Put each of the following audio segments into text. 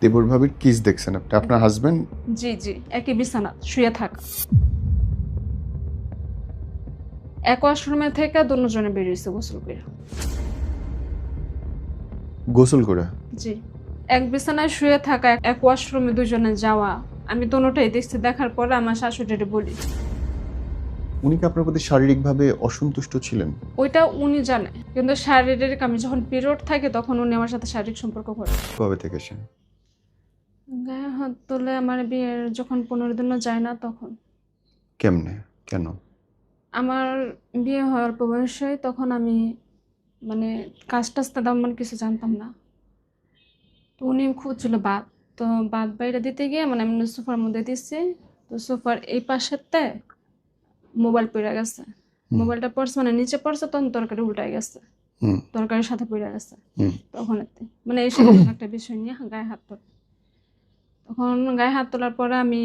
দেবর ভাবির কিস দেখছেন আপনি? আপনার হাজবেন্ড? জি জি, একই বিছানা শুয়ে থাকা। এক ওয়াশরুমে থেকে দুজনে বেরিয়েছে গোসল করে। গোসল করে? জি, এক বিছানায় শুয়ে থাকা, এক ওয়াশরুমে দুজনে যাওয়া। আমি দোনোটাই দেখছি, দেখার পরে আমার শাশুড়িরে বলি। উনি কি আপনার প্রতি শারীরিকভাবে অসন্তুষ্ট ছিলেন? ওইটা উনি জানে, কিন্তু শারীরিক, আমি যখন পিরিয়ড থাকে তখন উনি আমার সাথে শারীরিক সম্পর্ক করে। কবে থেকে সে? গায়ে হাত তোলে আমার বিয়ের যখন 15 দিনও যায় না তখন। কেমনে? কেন? আমার বিয়ে হওয়ার অল্প বয়সে, তখন আমি মানে কাজ টাজ তেমন কিছু জানতাম না। তো উনি খুঁজছিল বাত, তো বাত বাইরে দিতে গিয়ে মানে আমি সোফার মধ্যে দিচ্ছি, তো সোফার এই পাশেরতে মোবাইল পড়ে গেছে। মোবাইলটা পড়ছে মানে নিচে পড়ছে, তখন তরকারি উল্টায় গেছে, তরকারির সাথে পড়ে গেছে। তখন মানে এই সময় একটা বিষয় নিয়ে গায়ে হাত তোলে। তখন গায়ে হাত তোলার পরে আমি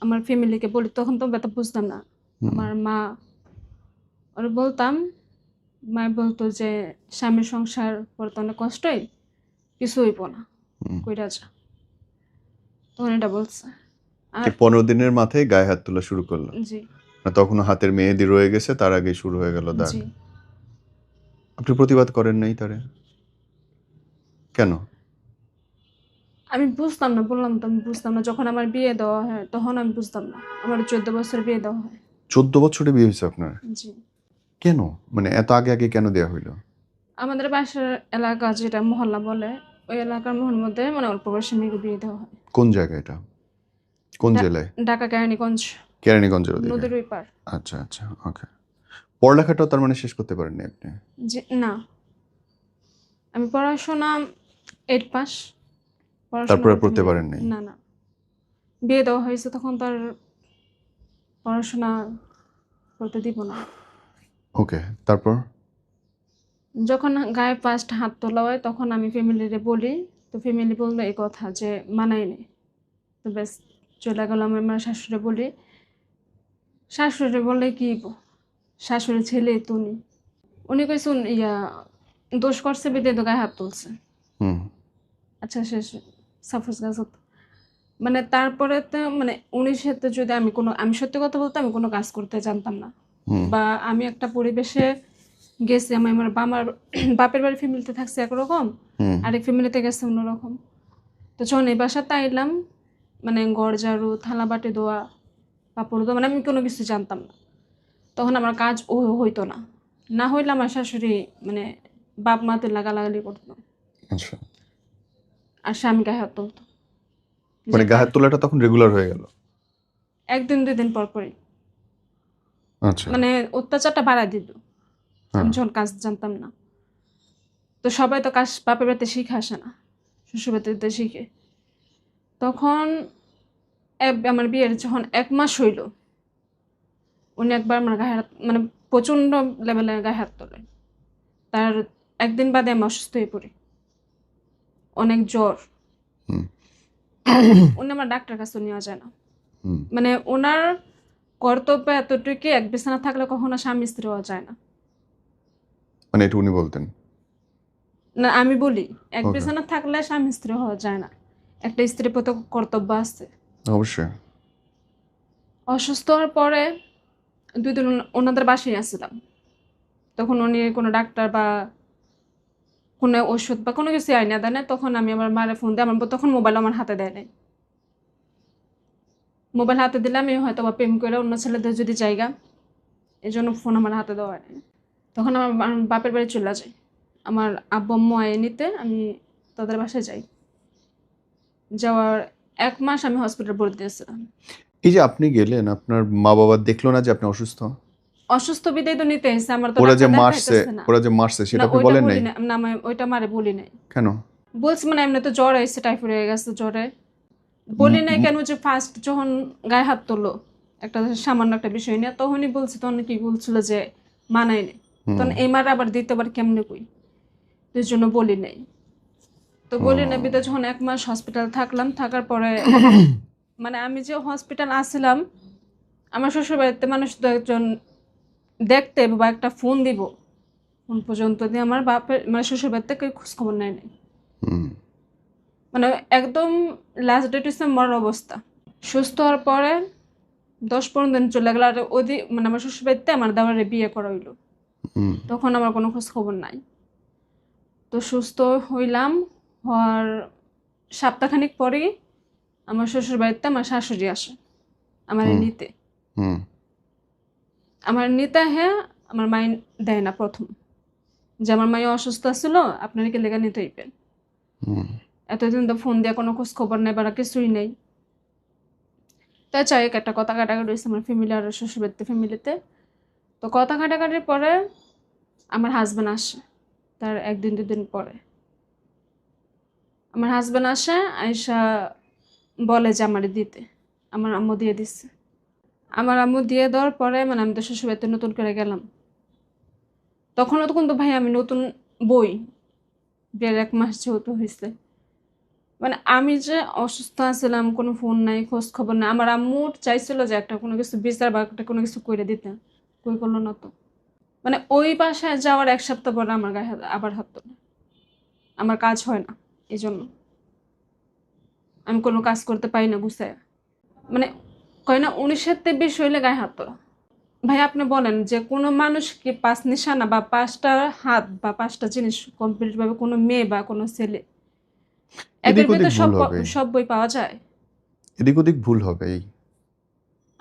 আমার ফ্যামিলিকে বলি, তখন তো ব্যথা বুঝতাম না। আমার মা ওরা বলতাম, মা বলতো যে স্বামীর সংসার করতে অনেক কষ্টই, কিছু হইব না, কইরা যা। তখন এটা বলছে। আর 15 দিনের মাথায় গায়ে হাত তোলা শুরু করলো? জি তখনও হাতের মেহেদি রয়ে গেছে, তার আগে শুরু হয়ে গেল দাগ। জি, আপনি প্রতিবাদ করেন নাই তারে? কেন? আমি বুঝতাম না, বললাম তো আমি বুঝতাম না। যখন আমার বিয়ে দেওয়া হয় তখন আমি বুঝতাম না। আমার 14 বছর বিয়ে দেওয়া হয়। 14 বছরে বিয়ে হয়েছে আপনার? জি, কেন? মানে এত আগে আগে কেন দেয়া হইলো? আমাদের বাসার এলাকা যেটা মহল্লা বলে, ওই এলাকার মহল মধ্যে মানে অল্প বয়সী মেয়েকে বিয়ে দেওয়া হয়। কোন জায়গা এটা? কোন জেলায়? ঢাকা কেরানীগঞ্জ, কেরানীগঞ্জের ওদিকে? নদীর ওই পার। আচ্ছা আচ্ছা, ওকে। পড়ালেখাটাও তার মানে শেষ করতে পারেননি আপনি? জি না, আমি পড়াশোনা 8 পাস, পড়াশোনা তারপর আর করতে পড়তে পারি পারেন নাই? না। না, বিয়ে দেওয়া হয়েছে তখন তার পড়াশোনা করতে দিব না। ওকে, তারপর? যখন গায়ে ফার্স্ট হাত তোলা হয় তখন আমি ফ্যামিলিরে বলি, তো ফ্যামিলি বললো এই কথা যে মানাই নেই। তো ব্যাস চলে গেলাম আমার শাশুড়ি বলি। শাশুড়ি বললে কি শাশুড়ি ছেলে তো উনি কইসুন ইয়া দোষ করছে বিদে তো গায়ে হাত তুলছে। হুম। আচ্ছা শেষ, সাপোজ গাছ মানে তারপরে তো মানে উনির সাথে যদি আমি সত্যি কথা বলতে আমি কোনো কাজ করতে জানতাম না। বা আমি একটা পরিবেশে গেছি, আমি আমার বাপের বাড়ির ফ্যামিলিতে থাকছি একরকম, আরেক ফ্যামিলিতে গেছে অন্যরকম। তো যখন এই বাসাতে আইলাম, মানে ঘর ঝাড়ু, থালা বাটি ধোয়া, কাপড় ধোয়া, মানে আমি কোনো কিছু জানতাম না। তখন আমার কাজ হইতো না, না হইলে আমার শাশুড়ি মানে বাপ মাতে লাগালাগালি করতো, আচ্ছা, আর স্বামী গায়ে হাত তুলতো। মানে গায়ে হাত তোলাটা তখন রেগুলার হয়ে গেল? একদিন 2 দিন পর পরই আচ্ছা। মানে অত্যাচারটা বাড়ায় দিত। আমি যখন কাজ জানতাম না, তো সবাই তো কাজ বাপের বাড়িতে শিখে আসে না, শ্বশুর বাড়িতে শিখে। তখন আমার বিয়ের যখন 1 মাস হইল, উনি একবার আমার গায়ে হাত মানে প্রচণ্ড লেভেলে গায়ে হাত তোলে। তার একদিন বাদে আমি অসুস্থ হয়ে পড়ি, অনেক জ্বর। উনি আমার ডাক্তার কাছে নেওয়া যায় না, মানে ওনার কর্তব্য এতটুকু, এক বিছানা থাকলে কখনো স্বামী স্ত্রী হওয়া যায় না। মানে এটা উনি বলতেন? না আমি বলি, এক বিছানা থাকলে স্বামী স্ত্রী হওয়া যায় না, একটা স্ত্রীর প্রতি কর্তব্য আছে। অবশ্যই। অসুস্থ হওয়ার পরে 2 দিন ওনাদের বাসায় আসছিলাম। তখন উনি কোনো ডাক্তার বা কোনো ওষুধ বা কোনো কিছু আইনা দেয় না। তখন আমি আমার মারে ফোন দিই, আমার তখন মোবাইল আমার হাতে দেয় নাই। মোবাইল হাতে দিলে আমি হয়তো বা প্রেম করে অন্য ছেলেদের যদি জায়গা, এই জন্য ফোন আমার হাতে দেওয়া হয় নাই। তখন আমার বাপের বাড়ি চলে যাই, আমার আব্বু আম্মু আয় নিতে, আমি তাদের বাসায় যাই। যাওয়ার 1 মাস আমি হসপিটাল ভর্তি দিয়েছিলাম। এই যে আপনি গেলেন, আপনার মা বাবা দেখলো না যে আপনি অসুস্থ? অসুস্থ বিদায় তো নিতে এসেছে, আমার তো ওরা যে ডাক্তার মারছে, দেখাইতেছে না। ওরা যে মারছে সেটা না আপনি ওইটা বলেন বলি নাই? না, না আমি ওইটা মারে বলি নাই। কেন? বলছি মানে এমনি তো জ্বর এসে, টাইফয়েড হয়ে গেছে জ্বরে। বলি নাই কেন যে ফার্স্ট যখন গায়ে হাত তুললো একটা সামান্য একটা বিষয় নিয়ে, তখনই বলছি, তখন কি বলছিল যে মানাই নেই। তখন এই মার আবার দ্বিতীয়বার কেমনে কই, তো এই জন্য বলি নাই। তো বলি না বিদে যখন 1 মাস হসপিটাল থাকলাম, থাকার পরে মানে আমি যে হসপিটাল আসছিলাম, আমার শ্বশুর বাড়িতে মানুষ তো একজন দেখতে বা একটা ফোন দিব, ফোন পর্যন্ত দিয়ে আমার বাপের মানে শ্বশুর বাড়িতে কেউ খোঁজখবর নেয় নাই। মানে একদম লাস্ট ডেট হচ্ছে মরার অবস্থা। সুস্থ হওয়ার পরে 10-15 দিন চলে গেল, আর ওদি মানে আমার শ্বশুরবাড়িতে আমার দেওয়ারে বিয়ে করা হইলো। হুম তখন আমার কোনো খোঁজ খবর নাই। তো সুস্থ হইলাম, হওয়ার সপ্তাহখানিক পরেই আমার শ্বশুরবাড়িতে আমার শাশুড়ি আসে আমার হুম নিতে। হুম আমার নিতে হ্যাঁ, আমার মাই দেয় না প্রথম, যে আমার মাই অসুস্থ ছিল, আপনার কি লেগে নিতে হইবেন। হুম এতদিন তো ফোন দিয়ে কোনো খোঁজ খবর নেই বা কিছুই নেই। তাই চাই একটা কথা কাটাকাটি হয়েছে আমার ফ্যামিলি আর শ্বশুরবাড়িতে ফ্যামিলিতে। তো কথা কাটাকাটির পরে আমার হাজব্যান্ড আসে, তার 1-2 দিন পরে আমার হাজব্যান্ড আসে, আইসা বলে যে আমারে দিতে। আমার আম্মু দিয়ে দিচ্ছে। আমার আম্মু দিয়ে দেওয়ার পরে মানে আমি তো শ্বশুরবাড়িতে নতুন করে গেলাম। তখনও তো কিন্তু ভাই আমি নতুন বই, বিয়ের 1 মাস যেহেতু হয়েছে, মানে আমি যে অসুস্থ আছিলাম, কোনো ফোন নাই, খোঁজ খবর নাই। আমার আম্মু চাইছিল যে একটা কোনো কিছু বিচার বা একটা কোনো কিছু করে দিতে, কই করলো না তো। মানে ওই বাসায় যাওয়ার 1 সপ্তাহ পরে আমার গায়ে আবার হাত তোলে। আমার কাজ হয় না, এই জন্য আমি কোনো কাজ করতে পারি না গুছায়। মানে কয় না 19-20 হইলে গায়ে হাত তোলা। ভাই আপনি বলেন যে কোনো মানুষ কি 5 নিশানা বা 5টা হাত বা 5টা জিনিস কমপ্লিট ভাবে কোনো মেয়ে বা কোনো ছেলে একের এদিক ওদিক ভিতর ভুল হবেই, সব বই পাওয়া যায়? এদিক ওদিক ভুল হবেই।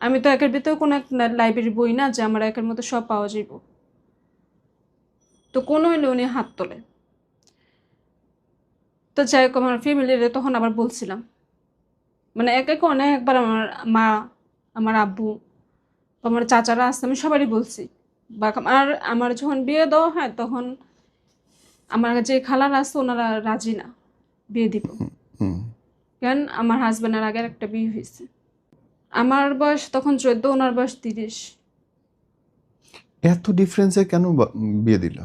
আমি তো একের ভিতরে কোনো একটা লাইব্রেরি বই না যে আমার একের মধ্যে সব পাওয়া যাইব। তো কোনো হইলে উনি হাত তোলে। তো যাই হোক আমার ফ্যামিলির তখন আবার বলছিলাম, মানে এক এক অনেকবার আমার মা, আমার আব্বু, আমার চাচারা আছে, আমি সবারই বলছি। বা আমার যখন বিয়ে দেওয়া হয় তখন আমার যে খালারা আছে ওনারা রাজি না বিয়ে দিব। হুম কেন, আমার হাজব্যান্ডের আগের একটা বিয়ে হয়েছে। আমার বয়স তখন 14, ওনার বয়স 30। এত ডিফারেন্সে কেন বিয়ে দিল?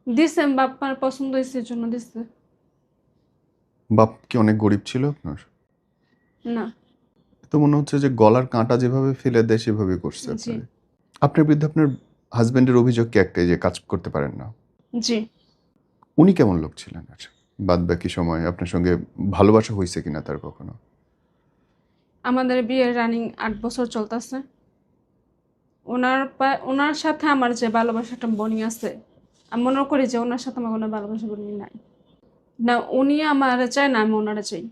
দিছে বাপ্পার পছন্দ হয়েছে এর জন্য দিছে। বাপ কি অনেক গরিব ছিল আপনার? না। তো মনে হচ্ছে যে গলার কাঁটা যেভাবে ফেলে দেয় সেভাবে করছে জি। আপনার। আপনার বিরুদ্ধে আপনার হাজবেন্ডের অভিযোগ কি একটাই, যে কাজ করতে পারেন না? জি। উনি কেমন লোক ছিলেন? আচ্ছা, বাদ বাকি সময় আপনার সঙ্গে ভালোবাসা হয়েছে কিনা তার কখনো? আমাদের বিয়ের রানিং 8 বছর চলতেছে। ওনার সাথে আমার যে ভালোবাসাটা বনি আছে, আমি মনে করি যে ওনার সাথে আমার কোনো ভালোবাসা বনি নাই। না উনি আমার চায় না আমি ওনারা চাই।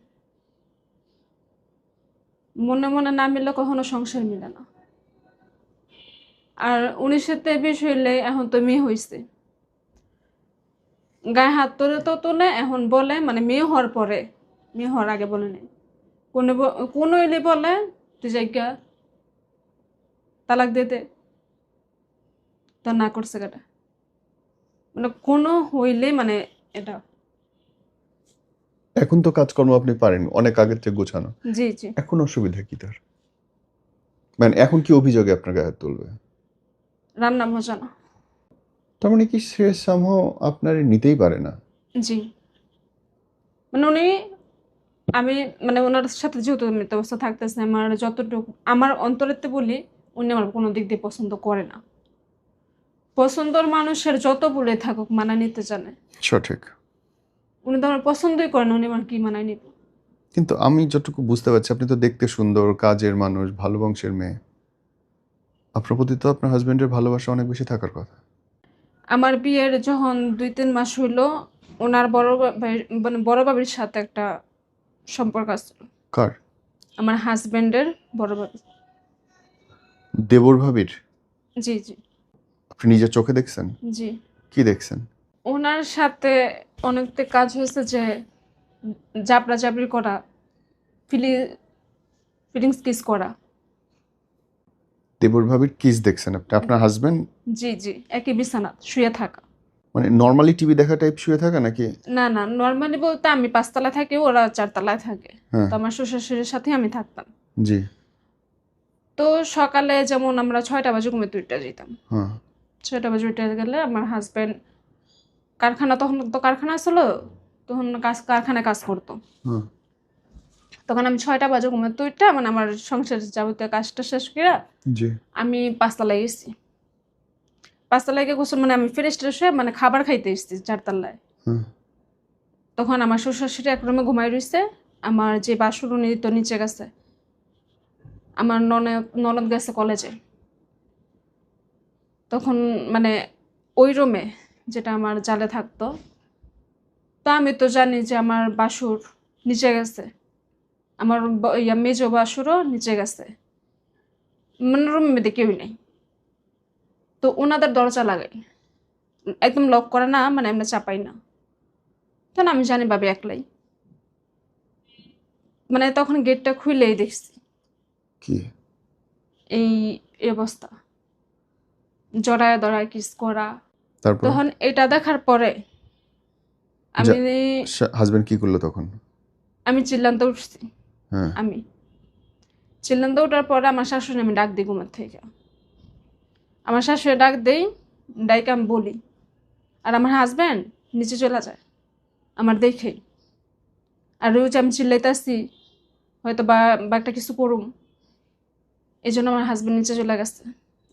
মনে মনে না মিললে কখনো সংসার মিলে না। আর উনির সাথে বেশি হইলে এখন তো মেয়ে হয়েছে, গায়ে হাত তোলে তো তোলে, এখন বলে মানে মেয়ে হওয়ার পরে, মেয়ে হওয়ার আগে বলে নেই। কোনো হইলে বলে তুই জায়গা তালাক দিয়ে দে, তা না করছে কাটা। মানে কোনো হইলে মানে এটা। এখন তো কাজকর্ম আপনি পারেন অনেক আগের থেকে গোছানো, জি জি। এখন অসুবিধা কি তার? মানে এখন কি অভিযোগে আপনার গায়ে হাত তুলবে? রান্না মজা না। তার মানে কি সে সামহাও আপনার নিতেই পারে না? জি। মানে উনি, আমি মানে ওনার সাথে যেহেতু মৃত অবস্থা থাকতেছে, আমার যতটুকু আমার অন্তরেতে বলি, উনি আমার কোনো দিক দিয়ে পছন্দ করে না। পছন্দর মানুষের যত বলে থাকুক মানায় নিতে জানে। সঠিক। উনি তো আমার পছন্দই করেন, উনি আমার কি মানায় নিব। কিন্তু আমি যতটুকু বুঝতে পারছি আপনি তো দেখতে সুন্দর, কাজের মানুষ, ভালো বংশের মেয়ে। আপনার প্রতি তো আপনার হাজবেন্ডের ভালোবাসা অনেক বেশি থাকার কথা। আমার বিয়ের যখন 2-3 মাস হইলো, ওনার বড় ভাই মানে বড় বাবির সাথে একটা সম্পর্ক আছে। কার? আমার হাজবেন্ডের বড় ভাবি। দেবর ভাবির? জি জি। আপনি নিজের চোখে দেখছেন? জি। কি দেখছেন? ওনার সাথে অনেকটা কাজ হয়েছে যে জাবরা জাবরি করা, ফিলিংস কিস করা। দেবর ভাবির কিস দেখছেন আপনি? আপনার হাজবেন্ড জি জি, একই বিছানা শুয়ে থাকা। মানে নর্মালি টিভি দেখা টাইপ শুয়ে থাকা নাকি? না না, নর্মালি বলতে আমি 5 তলায় থাকি, ওরা 4 তলায় থাকে। হ্যাঁ। তো আমার শ্বশুর শাশুড়ির সাথে আমি থাকতাম। জি। তো সকালে যেমন আমরা 6টা বাজে ঘুমে তুইটা যেতাম। হ্যাঁ 6টা বাজে উঠে গেলে আমার হাজব্যান্ড কারখানা, তখন তো কারখানা ছিল, তখন কারখানায় কাজ করতো। হ্যাঁ তখন আমি 6টা বাজে ঘুমে তুইটা মানে আমার সংসারের যাবতীয় কাজটা শেষ করে জি। আমি 5 তলায় গেছি। 5 তলায় গিয়ে গোসল মানে আমি ফ্রেশ ট্রেশ হয়ে মানে খাবার খাইতে এসেছি 4 তলায়। হ্যাঁ তখন আমার শ্বশুর শাশুড়ি এক রুমে ঘুমাই রইছে, আমার যে বাসুর উনি তো নিচে গেছে, আমার ননদ গেছে কলেজে। তখন মানে ওই রুমে যেটা আমার জালে থাকতো, তো আমি তো জানি যে আমার বাসুর নিচে গেছে, আমার মেজো বাসুরও নিচে গেছে, মানে রুমের মধ্যে কেউই নেই। তো ওনাদের দরজা লাগাই, একদম লক করে না, মানে আমরা চাপাই না, তখন আমি জানি ভাবি একলাই। মানে তখন গেটটা খুলেই দেখছি কি এই এই অবস্থা, জড়ায় দড়ায় কিস করা। তারপর তখন এটা দেখার পরে আমি হাজবেন্ড কি করলো তখন? আমি চিল্লানতে উঠছি। হ্যাঁ। আমি চিল্লানতে ওঠার পরে আমার শাশুড়ি আমি ডাক দিই ঘুমের থেকে। আমার শাশুড়ি ডাক দেই, ডাইকে আমি বলি, আর আমার হাজব্যান্ড নিচে চলে যায় আমার দেখেই। আর ওই যে আমি চিল্লাইতেছি হয়তো বা একটা কিছু করুম, এই জন্য আমার হাজব্যান্ড নিচে চলে গেছে।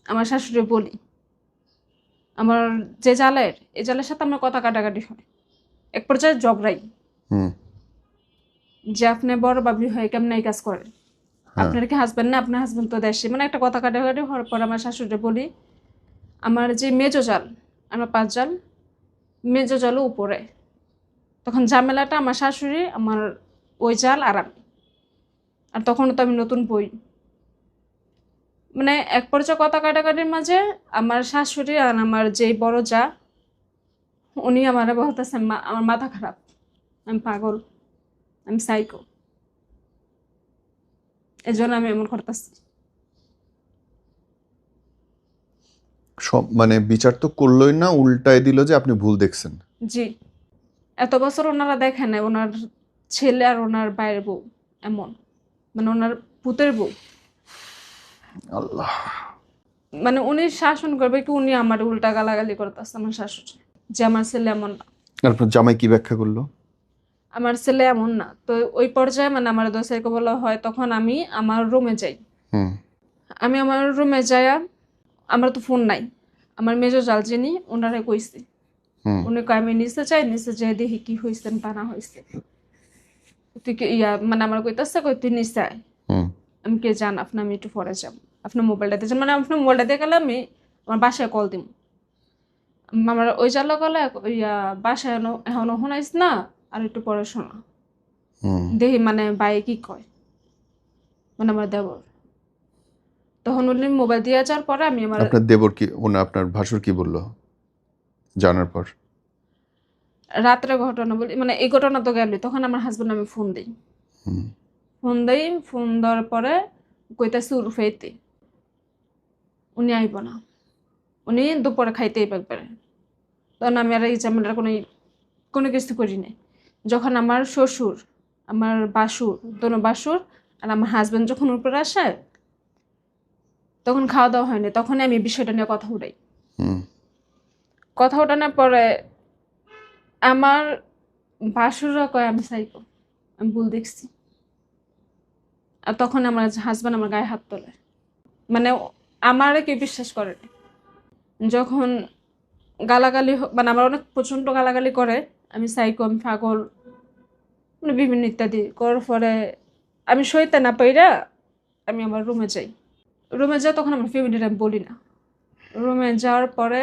আমার শাশুড়ি বলি, আমার যে জালের, এই জালের সাথে আমার কথা কাটাকাটি হয়, এক পর্যায়ে ঝগড়াই হুম। যে আপনি বড় বাবি হয়ে কেমন এই কাজ করেন, হ্যাঁ। আপনার কি হাজব্যান্ড না, আপনার হাজব্যান্ড তো দেশে, মানে একটা কথা কাটাকাটি হওয়ার পর আমার শাশুড়ি বলি, আমার যে মেজো জাল, আমার 5 জাল, মেজো জালও উপরে। তখন ঝামেলাটা আমার শাশুড়ি, আমার ওই জাল আর আমি। আর তখন তো আমি নতুন বই, মানে এক পর্যায়ে কথা কাটাকাটির মাঝে আমার শাশুড়ি আর আমার যে বড় যা, উনি আমার বলতেছে আমার মাথা খারাপ, আমি পাগল, আমি সাইকো, এই জন্য আমি এমন করতেছি। সব মানে বিচার তো করলোই না, উল্টায় দিল যে আপনি ভুল দেখছেন। জি, এত বছর ওনারা দেখেন না ওনার ছেলে আর ওনার বাইরের বউ এমন, মানে ওনার পুতের বউ, আল্লাহ। মানে উনি শাসন করবে কি, উনি আমার উল্টা গালাগালি করতেছে আমার শাশুড়ি, যে আমার ছেলে এমন না, আর আপনার জামাই কি ব্যাখ্যা করলো? আমার ছেলে এমন না। তো ওই পর্যায়ে মানে আমার দোষাইকে বলা হয়, তখন আমি আমার রুমে যাই। হুম। আমি আমার রুমে যাইয়া, আমার তো ফোন নাই, আমার মেজো জাল যিনি ওনারে কইছি, হুম। উনি কয় আমি নিচে চাই, নিচে যাই দেখি কি হয়েছে বা না হয়েছে। তুই কি ইয়া মানে আমার কইতাছে, কই তুই নিচে আয়। হুম। আমি কে জান আপনি, আমি একটু পরে যাব, আপনার মোবাইলটা দিয়ে মানে আপনার মোবাইলটা দিয়ে গেলে আমি আমার বাসায় কল দিব। আমার ওই জাল গেলে ইয়া বাসায় এখনো শোনাইস না, আর একটু পরে শোনা হুম। দেখি মানে বাই কি কয়, মানে আমার দেবর। তখন উনি মোবাইল দিয়ে যাওয়ার পরে আমি আমার আপনার দেবর কি আপনার ভাসুর কি বললো জানার পর? রাত্রে ঘটনা বলি, মানে এই ঘটনা তো গেলই, তখন আমার হাজবেন্ড আমি ফোন দিই। হুম। ফোন দেওয়ার পরে কইতাছি উরফাইতে, উনি আইব না, উনি দুপুরে খাইতেই পারবে। তখন আমি আর এই ঝামেলার কোনো কিছু করি নাই। যখন আমার শ্বশুর, আমার বাসুর, দোনো বাসুর আর আমার হাজবেন্ড যখন উপরে আসে, তখন খাওয়া দাওয়া হয়নি, তখন আমি বিষয়টা নিয়ে কথা উঠাই। হুম। কথা ওঠানোর পরে আমার বাসুররা কয় আমি সাইকো, আমি ভুল দেখছি। আর তখন আমার হাজবেন্ড আমার গায়ে হাত তোলে, মানে আমারে কেউ বিশ্বাস করে না। যখন গালাগালি মানে আমার অনেক প্রচণ্ড গালাগালি করে, আমি সাইকো, আমি পাগল, মানে বিভিন্ন ইত্যাদি করার পরে আমি সইতে না পাইরা আমি আমার রুমে যাই। রুমে যাই, তখন আমার ফ্যামিলির আমি বলি না। রুমে যাওয়ার পরে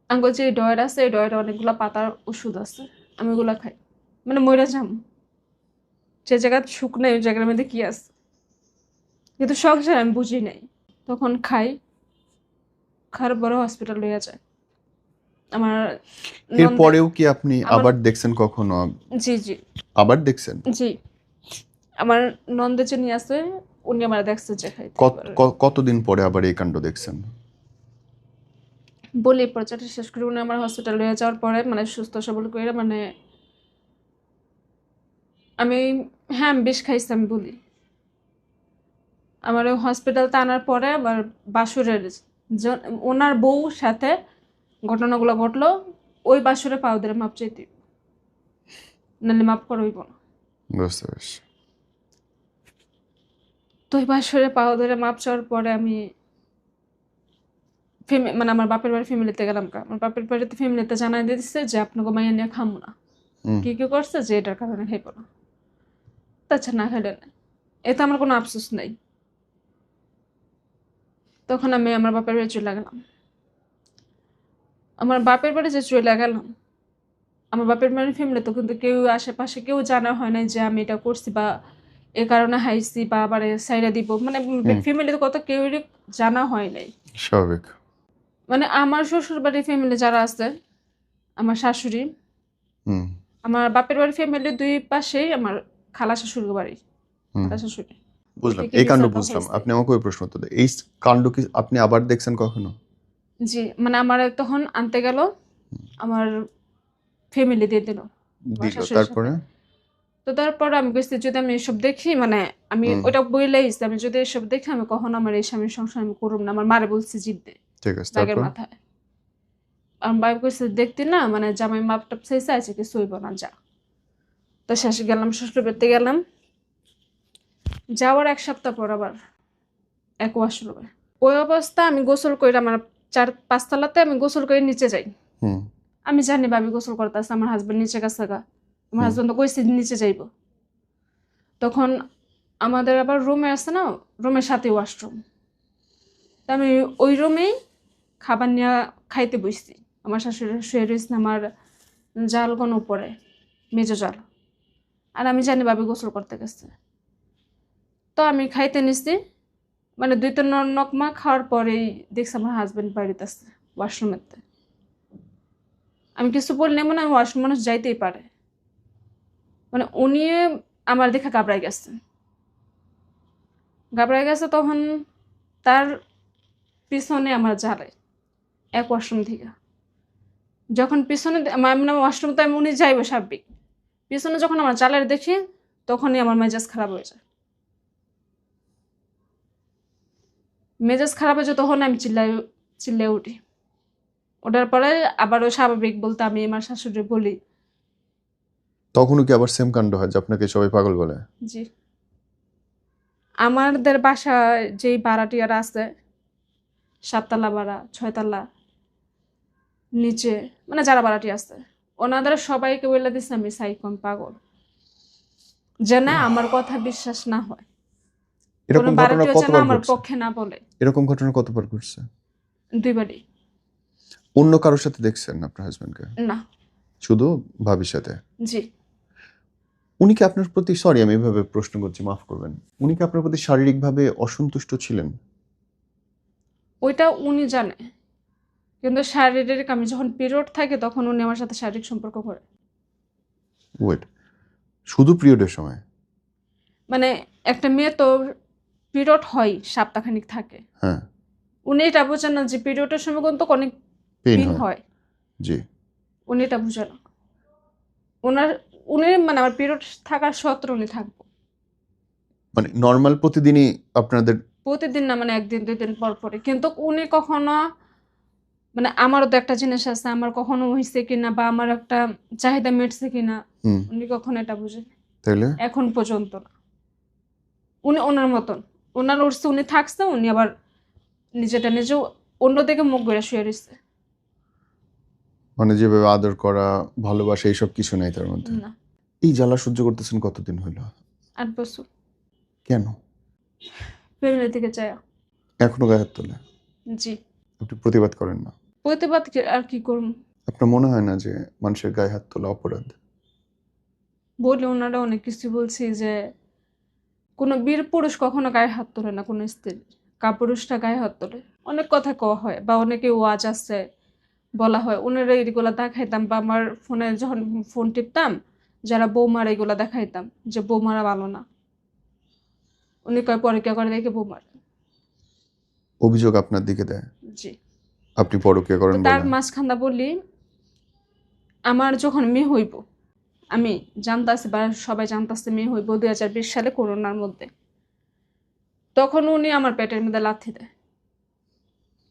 আঙ্গুল যে ডয়ের আছে, এই ডয়ের অনেকগুলো পাতার ওষুধ আছে, আমি ওগুলো খাই, মানে মইরা যাম, যে জায়গা সুখ নেই ওই জায়গার মধ্যে কি আছে, কিন্তু সংসার আমি বুঝি নাই। তখন খাই, খাওয়ার পরে হসপিটাল লইয়া যায় আমার এরপরেও কি আপনি আমার আবার দেখছেন কখনো? জি জি আবার দেখছেন? জি, আমার নন্দে যে নিয়ে আসে, উনি আমার দেখছে যে খাইতে। কতদিন পরে আবার এই কাণ্ড দেখছেন? বলি পর্যায়টা শেষ করে উনি আমার হসপিটাল লইয়া যাওয়ার পরে মানে সুস্থ সবল করে, মানে আমি, হ্যাঁ আমি বিষ খাইছি আমি বলি। আমার ওই হসপিটালতে আনার পরে আমার বাসুরের ওনার বউ সাথে ঘটনাগুলো ঘটলো, ওই বাসুরে পাও ধরে মাপ চাইতে, নাহলে মাপ করইব না। বুঝতে পারছি। তো ওই বাসুরে পাও ধরে মাপ চাওয়ার পরে আমি মানে আমার বাপের বাড়ির ফ্যামিলিতে গেলাম। আমার বাপের বাড়িতে ফ্যামিলিতে জানাই দিয়েছে যে আপনাকে মাইয়া নিয়ে খামো না। হুম কি কি করছে যে এটার কারণে খাইব না, আচ্ছা না খাইলে না, এতে আমার কোনো আফসোস নেই। তখন আমি আমার বাপের বাড়ি চলে গেলাম। আমার বাপের বাড়ি যে চলে গেলাম, আমার বাপের বাড়ির ফ্যামিলি তো কিন্তু কেউ আশেপাশে কেউ জানা হয় নাই যে আমি এটা করছি বা এ কারণে হাইছি বা আবার সাইডা দিব, মানে হুম ফ্যামিলিতে কত কেউই জানা হয় নাই। স্বাভাবিক। মানে আমার শ্বশুর বাড়ির ফ্যামিলি যারা আছে, আমার শাশুড়ি, হুম আমার বাপের বাড়ির ফ্যামিলি দুই পাশেই আমার খালা শাশুড়ি বাড়ি, হুম খালা শাশুড়ি বুঝলাম, থেকে এই কাণ্ড বিচারটা বুঝলাম। হয়েছে। আপনি আমাকে ওই প্রশ্ন উত্তর দেন, এই কাণ্ড কি আপনি আবার দেখছেন কখনো? জি, মানে আমার তখন আনতে গেল আমার ফ্যামিলি দিয়ে দিল আমার দিল, শাশুড়ির সাথে। তারপরে? তো তারপর আমি বলছি যদি আমি এসব দেখি, মানে আমি হুম ওটা বইলেই আমি যদি এসব দেখি আমি কখনো আমার এই স্বামীর সংসার আমি করব না, আমার মারে বলছি জিদ্দে ঠিক আছে, রাগের তারপর? মাথায়। আমার ভাই কইছে দেখতি না, মানে জামাই মাপ টাপ চাইছে আছে কিছু হইব না, যা। তো শেষে গেলাম শ্বশুর বাড়িতে গেলাম, যাওয়ার 1 সপ্তাহ পর আবার এক ওয়াশরুমে ওই অবস্থা, আমি গোসল করে আমার 4-5 তলাতে আমি গোসল করে নিচে যাই। হুম আমি জানি ভাবি গোসল করতেছে, আমার হাজবেন্ড নিচে গেছে গা, আমার হুম হাজবেন্ড তো কইছে নিচে যাইব। তখন আমাদের আবার রুমে আছে না, রুমের সাথে ওয়াশরুম, তা আমি ওই রুমেই খাবার নিয়ে খাইতে বসছি। আমার শাশুড়ি শুয়ে রয়েছে আমার জাল কোন উপরে, মেজো জাল, আর আমি জানি ভাবি গোসল করতে গেছে। তো আমি খাইতে নিছি, মানে 2-3 নকমা খাওয়ার পরেই দেখছি আমার হাজবেন্ড বাড়িতে আছে ওয়াশরুমেতে। আমি কিছু বলি না, মানে ওয়াশরুম মানুষ যাইতেই পারে, মানে উনি আমার দেখে ঘাবড়াই গেছে, ঘাবড়াই গেছে। তখন তার পিছনে আমার জালে এক ওয়াশরুম থেকে, যখন পিছনে মানে ওয়াশরুম তো আমি উনি যাইব স্বাভাবিক, পিছনে যখন আমার জালের দেখি তখনই আমার মেজাজ খারাপ হয়ে যায়। মেজাজ খারাপ হয়ে যায় তখন আমি চিল্লাই উঠি। ওঠার পরে আবারও স্বাভাবিক বলতে আমি আমার শাশুড়ি বলি। তখনও কি আবার সেম কাণ্ড হয় যে আপনাকে সবাই পাগল বলে? জি, আমাদের বাসায় যেই ভাড়াটিয়ারা আছে, 7 তলা ভাড়া, 6 তলা নিচে, মানে যারা ভাড়াটি আছে, ওনাদের সবাইকে বলে দিচ্ছে আমি সাইকন পাগল, যেন আমার কথা বিশ্বাস না হয়, কোনো এরকম ঘটনা ভাড়াটিয়া যেন কতবার আমার ঘটছে? পক্ষে না বলে। এরকম ঘটনা কতবার ঘটছে? 2বারই। অন্য কারোর সাথে দেখছেন আপনার হাজবেন্ডকে? না। শুধু ভাবির সাথে? জি, উনি কি আপনার প্রতি, সরি আমি এভাবে প্রশ্ন করছি, মাফ করবেন, উনি কি আপনার প্রতি শারীরিকভাবে অসন্তুষ্ট ছিলেন? ওইটা উনি জানে, কিন্তু শারীরিক আমি যখন পিরিয়ড থাকে তখন উনি আমার সাথে শারীরিক সম্পর্ক করে। ওয়েট, শুধু পিরিয়ডের সময়? মানে একটা মেয়ে তো পিরিয়ড হয় সপ্তাহখানিক থাকে, হ্যাঁ। উনি এটা বোঝেন না যে পিরিয়ডের সময় কিন্তু অনেক পেইন পেইন হয়? হয়, জি। উনি এটা বুঝে না। ওনার উনি মানে আমার পিরিয়ড থাকার সত্ত্বেও উনি থাকবো মানে নর্মাল প্রতিদিনই আপনাদের? প্রতিদিন না, মানে 1-2 দিন পর পরে, কিন্তু উনি কখনো, মানে আমারও তো একটা জিনিস আছে, আমার কখনো হয়েছে কিনা বা আমার একটা চাহিদা মিটছে কিনা, হুম উনি কখনো এটা বুঝে তাইলে? এখন পর্যন্ত না। উনি ওনার মতন, ওনার উঠছে উনি থাকছে, উনি আবার নিজেটা নিজেও অন্যদিকে মুখ ঘুরে শুয়ে রয়েছে। মানে যেভাবে আদর করা, ভালোবাসা, এইসব কিছু নাই তার মধ্যে? না। এই জ্বালা সহ্য করতেছেন কতদিন হইল? 8 বছর। কেন? ফ্যামিলি থেকে চায়। এখনো গায়ে হাত তোলে? জি। আপনি প্রতিবাদ করেন না? প্রতিবাদ আর কি করুন, আপনার মনে হয় না যে মানুষের গায়ে হাত তোলা অপরাধ? বলে ওনারা অনেক কিছু বলছি যে কোনো বীর পুরুষ কখনো গায়ে হাত তোলে না কোনো স্ত্রী, কাপুরুষটা গায়ে হাত তোলে। অনেক কথা কওয়া হয় বা অনেকে ওয়াজ আছে বলা হয়, ওনারা এইগুলা দেখাইতাম বা আমার ফোনে যখন ফোন টিপতাম যারা বৌমার এইগুলা দেখাইতাম যে বৌমারা ভালো না, উনি কয় পরকিয়া করে দেখে বৌমার। অভিযোগ আপনার দিকে দেয় জি। আপনি পরকীয়া তো করেন তার বলে? মাঝখানটা বলি, আমার যখন মেয়ে হইব, আমি জানতাছি বা সবাই জানতাছে মেয়ে হইব 2020 সালে করোনার মধ্যে, তখন উনি আমার পেটের মধ্যে লাথি দেয়।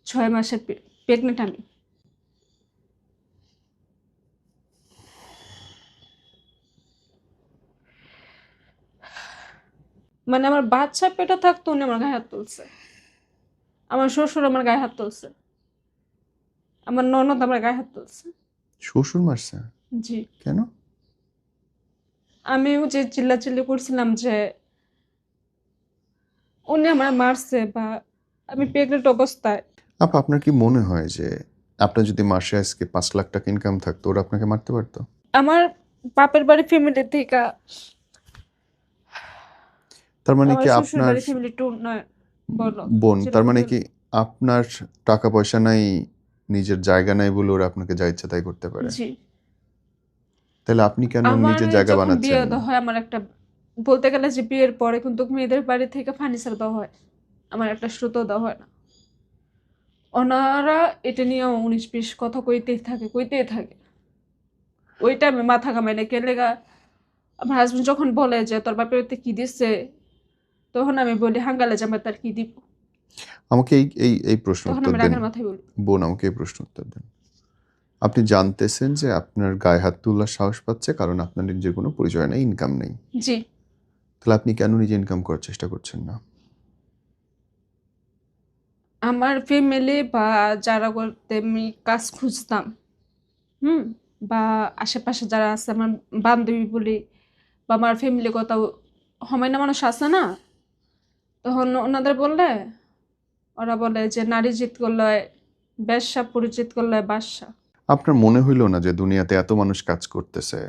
6 মাসের প্রেগনেন্ট আমি। মানে আমার বাচ্চা পেটে থাকতো উনি আমার গায়ে হাত তুলছে, আমার শ্বশুর আমার গায়ে হাত তুলছে, আমার ননদ আমার গায়ে হাত তুলছে। শ্বশুর মারছে? জি। কেন? আমিও যে চিল্লাচিল্লি করছিলাম যে উনি আমার মারছে বা আমি প্রেগনেন্ট অবস্থায়। আপা, আপনার কি মনে হয় যে আপনার যদি মাসে আজকে 5 লাখ টাকা ইনকাম থাকতো, ওরা আপনাকে মারতে পারতো? আমার বাপের বাড়ি ফ্যামিলি থেকে তার মানে আমার কি শ্বশুর আপনার বাড়ি ফ্যামিলি টু নয়, বলো বোন, তার যেরকম মানে বলো। কি আপনার টাকা পয়সা নাই, নিজের জায়গা নাই বলে ওরা আপনাকে যা ইচ্ছা তাই করতে পারে? জি, তাহলে আপনি কেন আমার নিজের জায়গা যখন বিয়ে বানাচ্ছেন না? দেওয়া হয় আমার একটা, বলতে গেলে যে বিয়ের পরে কিন্তু মেয়েদের বাড়ি থেকে ফার্নিচার দেওয়া হয়, আমার একটা সুতো দেওয়া হয় না। ওনারা এটা নিয়ে 19-20 কথা কইতেই থাকে। ওই টাইমে মাথা ঘামাই না কেলেগা। আমার হাজবেন্ড যখন বলে যে তোর বাপের বাড়িতে কি দিচ্ছে, তখন আমি বলি হাঙ্গালে জামাই তার কি দিব, আমাকে এই এই এই প্রশ্ন তখন উত্তর আমি দেন। রাগের মাথায় বলি। বোন, আমাকে এই প্রশ্ন উত্তর দেন। আপনি জানতেছেন যে আপনার গায়ে হাত তোলার সাহস পাচ্ছে কারণ আপনার নিজের কোনো পরিচয় নেই, ইনকাম নেই। জি, তাহলে আপনি কেন নিজে ইনকাম করার চেষ্টা করছেন না? আমার ফ্যামিলি বা যারা করতে আমি কাজ খুঁজতাম, হুম, বা আশেপাশে যারা আছে আমার বান্ধবী বলি বা আমার ফ্যামিলি কথা হমাইনা মানুষ আছে না, তখন ওনাদের বললে ওরা বলে যে নারী জিত করলে বেশ্যা, পুরুষ জিত করলে বাদশা। আপনার মনে হইল না যে দুনিয়াতে এত মানুষ কাজ করতেছে,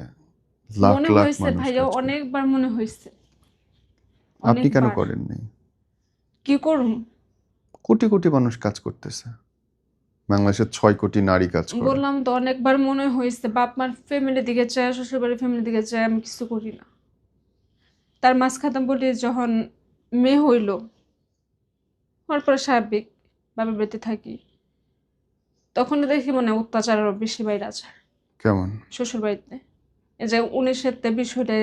লাখ মনে লাখ হয়েছে মানুষ ভাইয়া, কাজ করে, অনেকবার মনে হয়েছে, আপনি কেন অনেকবার। করেননি? কি করুম, কোটি কোটি মানুষ কাজ করতেছে, বাংলাদেশের 6 কোটি নারী কাজ করে। বললাম তো অনেকবার মনে হয়েছে, বাপ মার ফ্যামিলি দিকে চায়, শ্বশুর বাড়ির ফ্যামিলি দিকে চায়, আমি কিছু করি না। তার মাঝখানে বলি যখন মেয়ে হইল, হওয়ার পরে স্বাভাবিক বাবার বাড়িতে থাকি, তখন দেখি মানে অত্যাচার আরো বেশি বাইরে যায় কেমন? শ্বশুর বাড়িতে। এই যে 19-20 হলে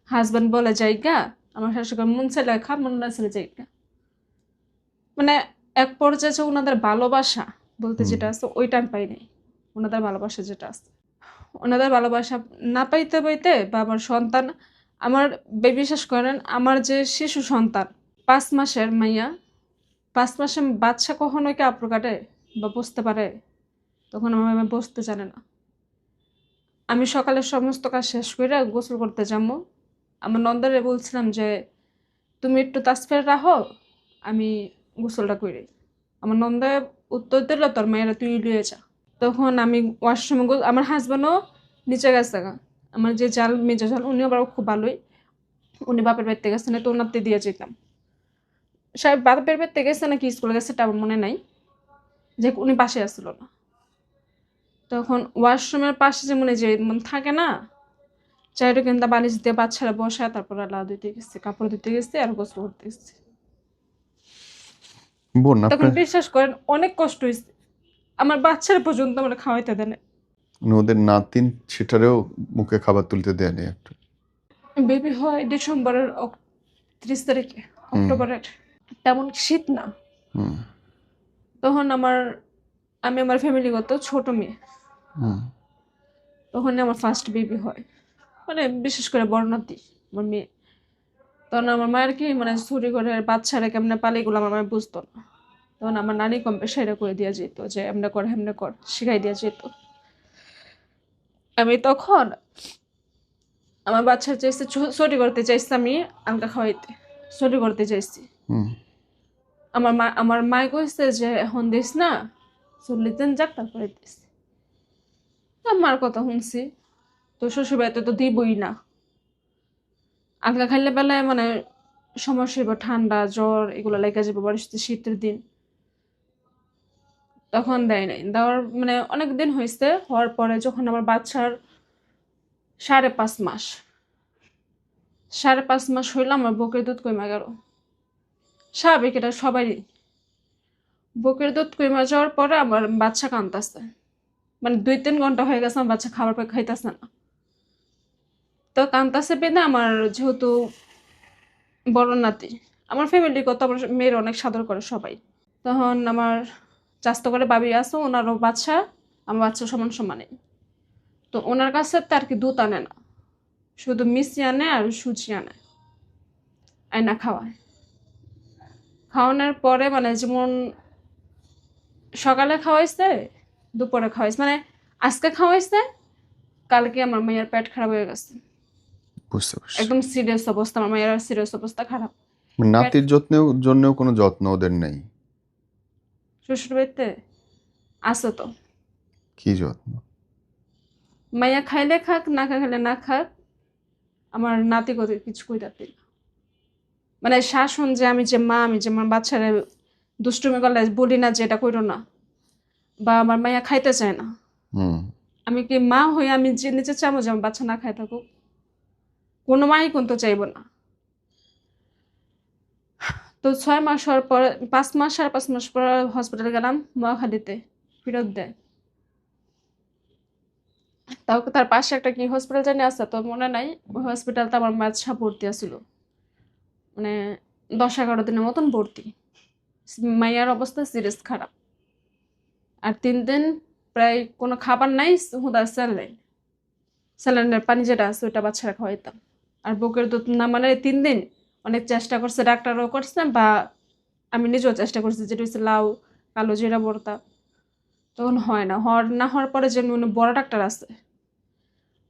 হাজবেন্ড বলে যাইগা, আমার শাশুড়ি মন ছেলে খা, মন না ছেলে যাইগা, মানে এক পর্যায়ে যে ওনাদের ভালোবাসা বলতে হুম। যেটা আছে ওইটা আমি পাই নাই। ওনাদের ভালোবাসা যেটা আছে, ওনাদের ভালোবাসা না পাইতে পাইতে বা আমার সন্তান, আমার বিশ্বাস করেন আমার যে শিশু সন্তান 5 মাসের মাইয়া, 5 মাসের বাচ্চা কখনো কি আপড় কাটে বা বসতে পারে? তখন আমার মেয়ে বসতে জানে না। আমি সকালে সমস্ত কাজ শেষ করে গোসল করতে যাবো, আমার নন্দারে বলছিলাম যে তুমি একটু তাসফের রাখো, আমি গোসলটা করি। আমার নন্দায় উত্তর দিল তোর মেয়েরা তুই লিয়ে যা। তখন আমি ওয়াশরুমে আমার হাজব্যান্ডও নিচে গেছে গা। আমার যে জাল মেজো জাল উনিও আবার খুব ভালোই, উনি বাপের বাড়িতে গেছে না তো ওনাতে দিয়ে যেতাম। সাহেব বাপের বাড়িতে গেছে নাকি স্কুলে গেছে এটা আমার মনে নাই, যে উনি পাশে আসছিল না। তখন ওয়াশরুমের পাশে যে মনে যে থাকে না, চাইটা কিন্তু বালিশ দিয়ে বাচ্চারা বসায়, তারপর আল্লাহ দিতে গেছে, কাপড় দিতে গেছে আর গোসল করতে গেছে। বোন, তখন আপনার বিশ্বাস করেন অনেক কষ্ট হয়েছে, আমার বাচ্চারা পর্যন্ত আমার খাওয়াইতে দেয় না। ওদের নাতিন সেটারেও মুখে খাবার তুলতে দেয়নি একটা। বেবি হয় ডিসেম্বরের 30 তারিখে, হুম। অক্টোবরের, তেমন শীত না। হুম। তখন আমি আমার ফ্যামিলিগত ছোট মেয়ে, হুম। তখন আমার ফার্স্ট বেবি হয়, মানে বিশেষ করে বর্ণাতি আমার মেয়ে। তখন আমার মায়ের কি মানে ছুরি করে বাচ্চারা কেমনে পালে এগুলো আমার মায়ের বুঝতো না। তখন আমার নানি কম্পে সেটা করে দেওয়া যেত, যে এমনে কর হেমনে কর শিখাই দেওয়া যেত। আমি তখন আমার বাচ্চা চাইছে, ছুরি করতে চাইছি, আমি আলগা খাওয়াইতে ছুরি করতে চাইছি। হুম। আমার মায় কইছে যে এখন দিস না, চল্লিশ দিন যাক তারপরে দিস। আমার কথা শুনছি, তো শ্বশুর বাড়িতে তো দিবই না। আলগা খাইলে বেলায় মানে সমস্যা হইব, ঠান্ডা জ্বর এগুলো লেগে যাবে, বরিষ্ঠ শীতের দিন। তখন দেয় নাই, দেওয়ার মানে অনেক দিন হয়েছে, হওয়ার পরে যখন আমার বাচ্চার 5.5 মাস, 5.5 মাস হইলো আমার বুকের দুধ কমে গেল। স্বাভাবিক, এটা সবারই। বুকের দুধ কমে যাওয়ার পরে আমার বাচ্চা কাঁদতেছে, মানে 2-3 ঘন্টা হয়ে গেছে আমার বাচ্চা খাবার পায় খাইতেছে না। তো কাঁদতেছে পেয়ে আমার যেহেতু বড় নাতি, আমার ফ্যামিলির কত আমার মেয়ের অনেক সাদর করে সবাই। তখন আমার চাস্তো করে বাবি আছে, ওনারও বাচ্চা আমার বাচ্চা সমান সমানে। তো ওনার কাছে তো আর কি দুধ আনে না, শুধু মিষ্টি আনে আর সুজি আনে, আয়না খাওয়ায়। খাওয়ানোর পরে মানে যেমন সকালে খাওয়াইছে, দুপুরে খাওয়াইছে, মানে আজকে খাওয়াইছে, কালকে আমার মেয়ের পেট খারাপ হয়ে গেছে। বুঝতে পারছি। একদম সিরিয়াস অবস্থা, আমার মায়ের সিরিয়াস অবস্থা খারাপ। মানে পেট নাতির জন্যেও কোনো যত্ন ওদের নেই? শ্বশুর বাড়িতে আছে তো, কি যত্ন? মাইয়া খাইলে খাক, না খাইলে না খাক, আমার নাতি কত কিছু কইতাতে মানে শাসন, যে আমি যে মা, আমি যে আমার বাচ্চারা দুষ্টুমি করলে বলি না যে এটা কইরো না, বা আমার মাইয়া খাইতে চায় না, হুম। আমি কি মা হয়ে আমি যে নিজে চাবো যে আমার বাচ্চা না খায় থাকুক? কোনো মাই কিন্তু চাইবো না। তো 6 মাস হওয়ার পর 5 মাস, 5.5 মাস পর হসপিটালে গেলাম মহাখালীতে, ফেরত দেয়। তাও তার পাশে একটা কি হসপিটাল জানি আছে তো মনে নাই, ওই হসপিটালতে আমার বাচ্চা ভর্তি আছিল, মানে 10-11 দিনের মতন ভর্তি। মাইয়ার অবস্থা সিরিয়াস খারাপ। আর 3 দিন প্রায় কোনো খাবার নাই, হুদা স্যালাইন, স্যালাইনের পানি যেটা আছে ওইটা বাচ্চারা খাওয়াইতাম। আর বুকের দুধ না মানে 3 দিন অনেক চেষ্টা করছে, ডাক্তারও করছে, বা আমি নিজেও চেষ্টা করছি, যেটা হচ্ছে লাউ, কালো জিরা ভর্তা, তখন হয় না। না হওয়ার পরে যে উনি বড় ডাক্তার আছে,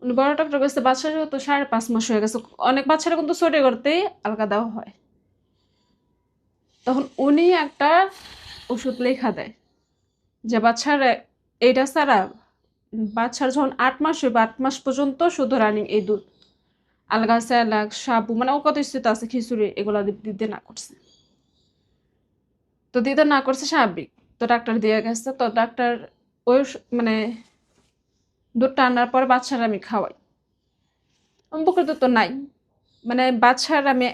উনি বড় ডাক্তার কাছে বাচ্চা যেহেতু 5.5 মাস হয়ে গেছে, অনেক বাচ্চারা কিন্তু ছোট করতেই আলগা দেওয়া হয়, তখন উনি একটা ওষুধ লেখা দেয় যে বাচ্চার এইটা ছাড়া বাচ্চার যখন 8 মাস হইবে 8 মাস পর্যন্ত শুধু রানিং এই দুধ, আলগা স্যালাক সাবু মানে ও কত স্থিত আছে খিচুড়ি এগুলা দিতে না করছে। তো দিতে না করছে স্বাভাবিক, তো ডাক্তার দিয়ে গেছে, তো ডাক্তার ওই মানে দুধটা আনার পর বাচ্চারা আমি খাওয়াই, আমার বুকের দুধ তো নাই, মানে বাচ্চার আমি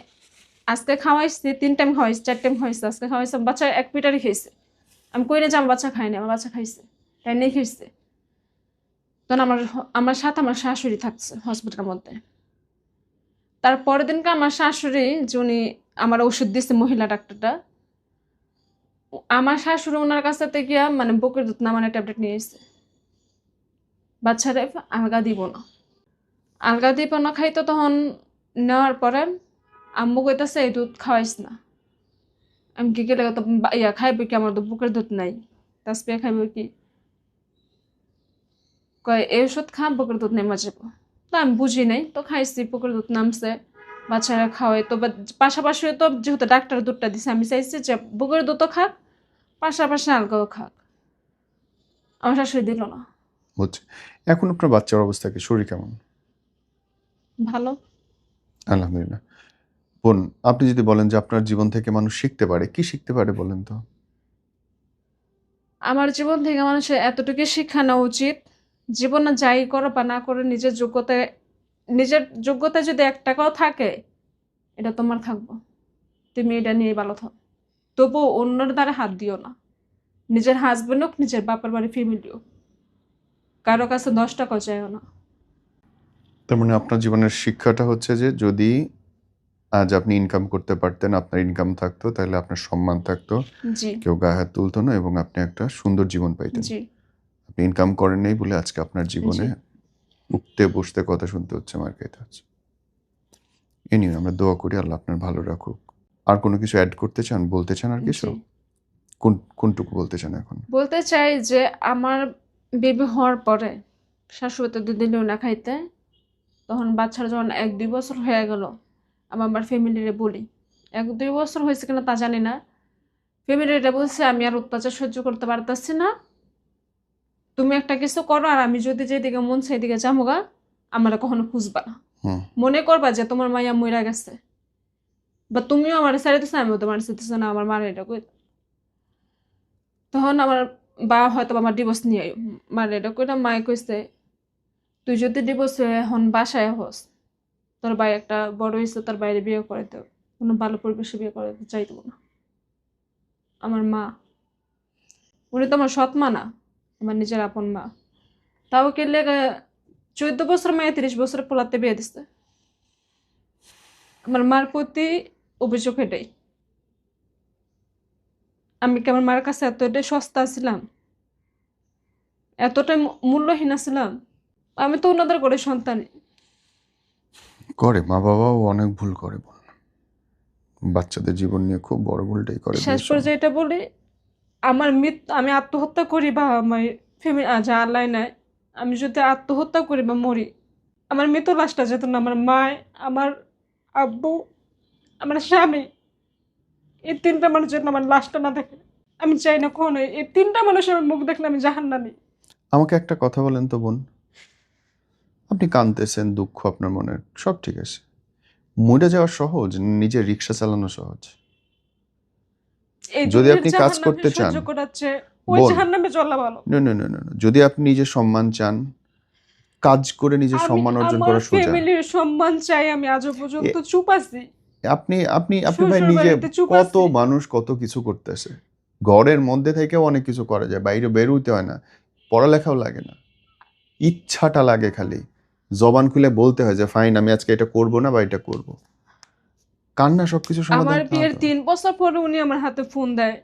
আজকে খাওয়াইছি 3 টাইম খাওয়াইছি, 4 টাইম খাওয়াইছি, আজকে খাওয়াইছি বাচ্চা 1 পিটারই খেয়েছে। আমি কই না যে আমার বাচ্চা খায়নি, আমার বাচ্চা খাইছে, তাই নেই খেয়েছে। তখন আমার সাথে আমার শাশুড়ি থাকছে হসপিটালের মধ্যে। তারপরের দিনকে আমার শাশুড়ি, যিনি আমার ওষুধ দিচ্ছে মহিলা ডাক্তারটা, আমার শাশুড়ি ওনার কাছ থেকে গিয়া মানে বুকের দুধ নামানোর ট্যাবলেট নিয়ে এসেছে, বাচ্চারে আলগা দিব না, আলগা দিব না খাইতো। তখন নেওয়ার পরে আম্মু কইতাছে এই দুধ খাওয়াইস না। আমি কি গেলে তো ইয়া খাইবে কি, আমার তো বুকের দুধ নাই, তাসপিয়া খাইবে কি, কয় এই ওষুধ খা বুকের দুধ নেমা যাবো। তো আমি বুঝি নাই, তো খাইছি, বুকের দুধ নামছে, বাচ্চারা খাওয়াই তো, পাশাপাশি তো যেহেতু ডাক্তার দুধটা দিছে, আমি চাইছি যে বুকের দুধও খাক, পাশাপাশি আলগাও খাক। আমার শাশুড়ি দিল না। হচ্ছে। এখন আপনার বাচ্চার অবস্থা কি, শরীর কেমন? ভালো। আলহামদুলিল্লাহ। বোন, আপনি যদি বলেন যে আপনার জীবন থেকে মানুষ শিখতে পারে, কি শিখতে পারে বলেন তো? আমার জীবন থেকে মানুষের এতটুকু শিক্ষা নেওয়া উচিত, জীবনে যাই করো বা না করো, নিজের যোগ্যতায় যদি 1 টাকাও থাকে, এটা তোমার থাকবো, তুমি এটা নিয়ে ভালো থাকো। তবুও অন্যের দ্বারা হাত দিও না, নিজের হাজবেন্ড হোক, নিজের বাপের বাড়ি ফ্যামিলি হোক, কারো কাছে 10 টাকাও চাইও না। তার মানে আপনার জীবনের শিক্ষাটা হচ্ছে যে যদি আজ আপনি ইনকাম করতে পারতেন, আপনার ইনকাম থাকতো, তাহলে আপনার সম্মান থাকতো, জি। কেউ গায়ে হাত তুলতো না এবং আপনি একটা সুন্দর জীবন পাইতেন। জি। আপনি ইনকাম করেন নাই বলে আজকে আপনার জীবনে জি। উঠতে বসতে কথা শুনতে হচ্ছে, মার খাইতে হচ্ছে। এ নিয়ে আমরা দোয়া করি আল্লাহ আপনার ভালো রাখুক। আর কোনো কিছু অ্যাড করতে চান, বলতে চান আর কিছু? জি। কোনটুকু বলতে চান এখন? বলতে চাই যে আমার বেবি হওয়ার পরে শাশুড়ি তো দিলেও না খাইতে, তখন বাচ্চার যখন 1-2 বছর হয়ে গেল, আমার ফ্যামিলিরে বলি, 1-2 বছর হয়েছে কিনা তা জানি না, ফ্যামিলিটা বলছে আমি আর অত্যাচার সহ্য করতে পারতেছি না, তুমি একটা কিছু করো, আর আমি যদি যেদিকে মন সেদিকে যামোগা, আমার কখনো খুঁজবা না, হুম। মনে করবা যে তোমার মাইয়া মইরা গেছে, বা তুমিও আমার ছেড়ে দিছো, আমিও তোমার ছেড়ে না, আমার মার এটা কই। তখন আমার বা হয়তো আমার ডিভোর্স নিয়ে আইও, মার এটা কইটা মায়ে কইছে তুই যদি ডিভোর্স হয়ে এখন বাসায় হস, তোর ভাই একটা বড় হয়েছে, তোর বাইরে বিয়ে করে দেও, কোনো ভালো পরিবেশে বিয়ে করে চাইতো না। আমার মা, উনি তো আমার সৎ মা না, আমার নিজের আপন মা, তাও কে লেগে 14 বছর মেয়ে 30 বছর পোলাতে বিয়ে দিচ্ছে। আমার মার প্রতি অভিযোগ এটাই, আমি কি আমার মার কাছে এতটাই সস্তা ছিলাম, এতটাই মূল্যহীন ছিলাম? আমি তো ওনাদের করে সন্তান। করে, মা বাবাও অনেক ভুল করে বোন। বাচ্চাদের জীবন নিয়ে খুব বড় ভুলটাই করে শেষ বিয়ের সময়। পর্যায়ে এটা বলি, আমার মৃত্যু, আমি আত্মহত্যা করি বা আমার ফ্যামিলি যা আল্লাহ নাই, আমি যদি আত্মহত্যা করি বা মরি, আমার মৃত লাশটা যেত না, আমার মা, আমার আব্বু, আমার স্বামী, এই তিনটা মানুষ যেন আমার লাশটা না দেখে। আমি চাই না কখনো এই তিনটা মানুষের মুখ দেখলে আমি জাহান্নামী। আমাকে একটা কথা বলেন তো বোন, আপনি কাঁদতেছেন, দুঃখ আপনার মনে, সব ঠিক আছে, মরে যাওয়া সহজ, নিজের রিক্সা চালানো সহজ? এই যদি দুনিয়ার আপনি কাজ জাহান্নামে করতে চান, সহ্য করাচ্ছে ওই বোন, জাহান্নামে চলা ভালো। যদি আপনি নিজের সম্মান চান, কাজ করে নিজের আমি সম্মান অর্জন আমার করা সোজা। ফ্যামিলির সম্মান চাই, আমি আজও পর্যন্ত এ- চুপ আছি। আপনি আপনি আপনি ভাই শ্বশুর নিজে, বাড়িতে চুপ কত আছি। মানুষ কত কিছু করতেছে, ঘরের মধ্যে থেকেও অনেক কিছু করা যায়, বাইরে বেরোতে হয় না, পড়ালেখাও লাগে না, ইচ্ছাটা লাগে খালি, জবান খুলে বলতে হয় যে ফাইন আমি আজকে এটা করব না বা এটা করব। কান্না সবকিছু সমাধান আমার না বিয়ের তো। 3 বছর পরে উনি আমার হাতে ফোন দেয়,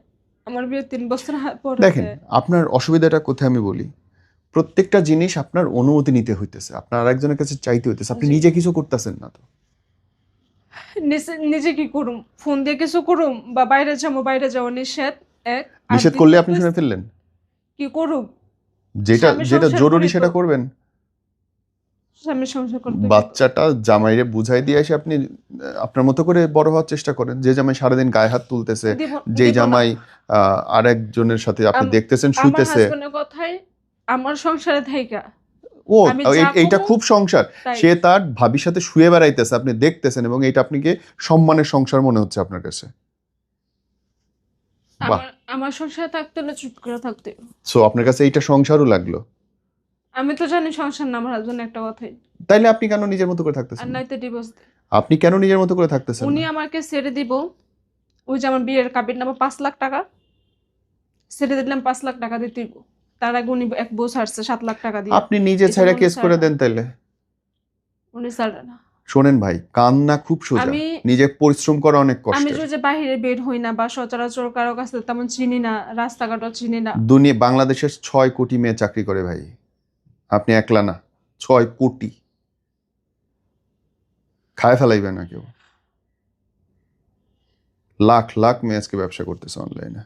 আমার বিয়ের 3 বছর পরে দেখেন দেয়। আপনার অসুবিধাটা কোথায় আমি বলি, প্রত্যেকটা জিনিস আপনার অনুমতি নিতে হইতেছে, আপনার আরেকজনের কাছে চাইতে হইতেছে, আপনি জি। নিজে কিছু করতেছেন না তো। নিজে নিজে কি করুম, ফোন দিয়ে কিছু করুম বা বাইরে যাবো, বাইরে যাওয়া নিষেধ এক। আর নিষেধ করলে দ্বিতীয় আপনি শুনে ফেললেন, কি করুম, যেটা স্বামী যেটা সংসার জরুরি করি তো, সেটা করবেন। স্বামী সংসার করতে গেলে। বাচ্চাটা জামাইরে বুঝাই দিয়ে এসে আপনি আপনার মতো করে বড় হওয়ার চেষ্টা করেন। যে জামাই সারাদিন গায়ে হাত তুলতেছে, দিব যেই দিব না। জামাই আরেকজনের সাথে আপনি দেখতেছেন আমার শুইতেছে, হাজবেন্ডের কথাই আমার সংসারে থাইকা ও আমি যা এইটা কমু খুব সংসার, তাই। সে তার ভাবির সাথে শুয়ে বেড়াইতেছে, আপনি দেখতেছেন, এবং এটা আপনাকে সম্মানের সংসার মনে হচ্ছে আপনার কাছে। বাহ, আমার আমার সংসারে থাকতে হলে চুপ করে থাকতে হবে। সো আপনার কাছে এইটা সংসারও লাগলো, আমি তো জানি সংসার না, আমার হাজবেন্ড একটা কথাই। তাইলে আপনি কেন নিজের মতো করে আর থাকতেছেন না? নাইতে ডিভোর্স দে। আপনি কেন নিজের মতো করে থাকতেছেন উনি না? আমাকে ছেড়ে দিব, ওই যে আমার বিয়ের কাবির নামা 5 লাখ টাকা, ছেড়ে দিলাম 5 লাখ টাকা দিতে হইব। তার আগে উনি এক বউ ছাড়ছে 7 লাখ টাকা দিয়ে। আপনি নিজে এই জন্য ছেড়ে উনি কেস ছাড়ে করে না, দেন তাইলে। উনি ছাড়ে না। শোনেন ভাই, কান্না খুব সোজা, আমি নিজে পরিশ্রম করা অনেক আমি কষ্টের। যে বাইরে বের হই না বা সচরাচর কারো কাছে তেমন চিনি না, রাস্তাঘাটও চিনি না। দুনিয়া বাংলাদেশের 6 কোটি মেয়ে চাকরি করে ভাই, আপনি একলা না, 6 কোটি। খায় ফেলাইবে না কেউ, লাখ লাখ মেয়ে আজকে ব্যবসা করতেছে অনলাইনে,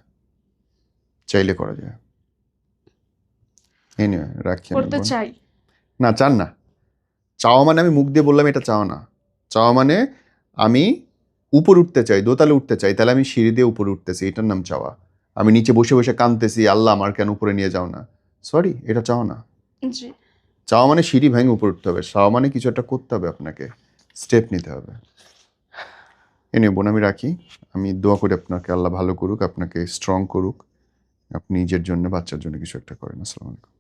চাইলে করা যায়। এনিওয়ে রাখি আমি করতে বোন। চাই। না চান না, চাওয়া মানে আমি মুখ দিয়ে বললাম এটা চাওয়া না, চাওয়া মানে আমি উপর উঠতে চাই, দোতলে উঠতে চাই, তাহলে আমি সিঁড়ি দিয়ে উপরে উঠতেছি, এটার নাম চাওয়া। আমি নিচে বসে বসে কাঁদতেছি, আল্লাহ আমার কেন উপরে নিয়ে যাও না, সরি, এটা চাওয়া না। জি। চাওয়া মানে সিঁড়ি ভেঙে উপরে উঠতে হবে, চাওয়া মানে কিছু একটা করতে হবে, আপনাকে স্টেপ নিতে হবে। এনে বোন আমি রাখি, আমি দোয়া করি আপনাকে আল্লাহ ভালো করুক, আপনাকে স্ট্রং করুক, আপনি নিজের জন্য বাচ্চার জন্য কিছু একটা করেন। আসসালামু আলাইকুম।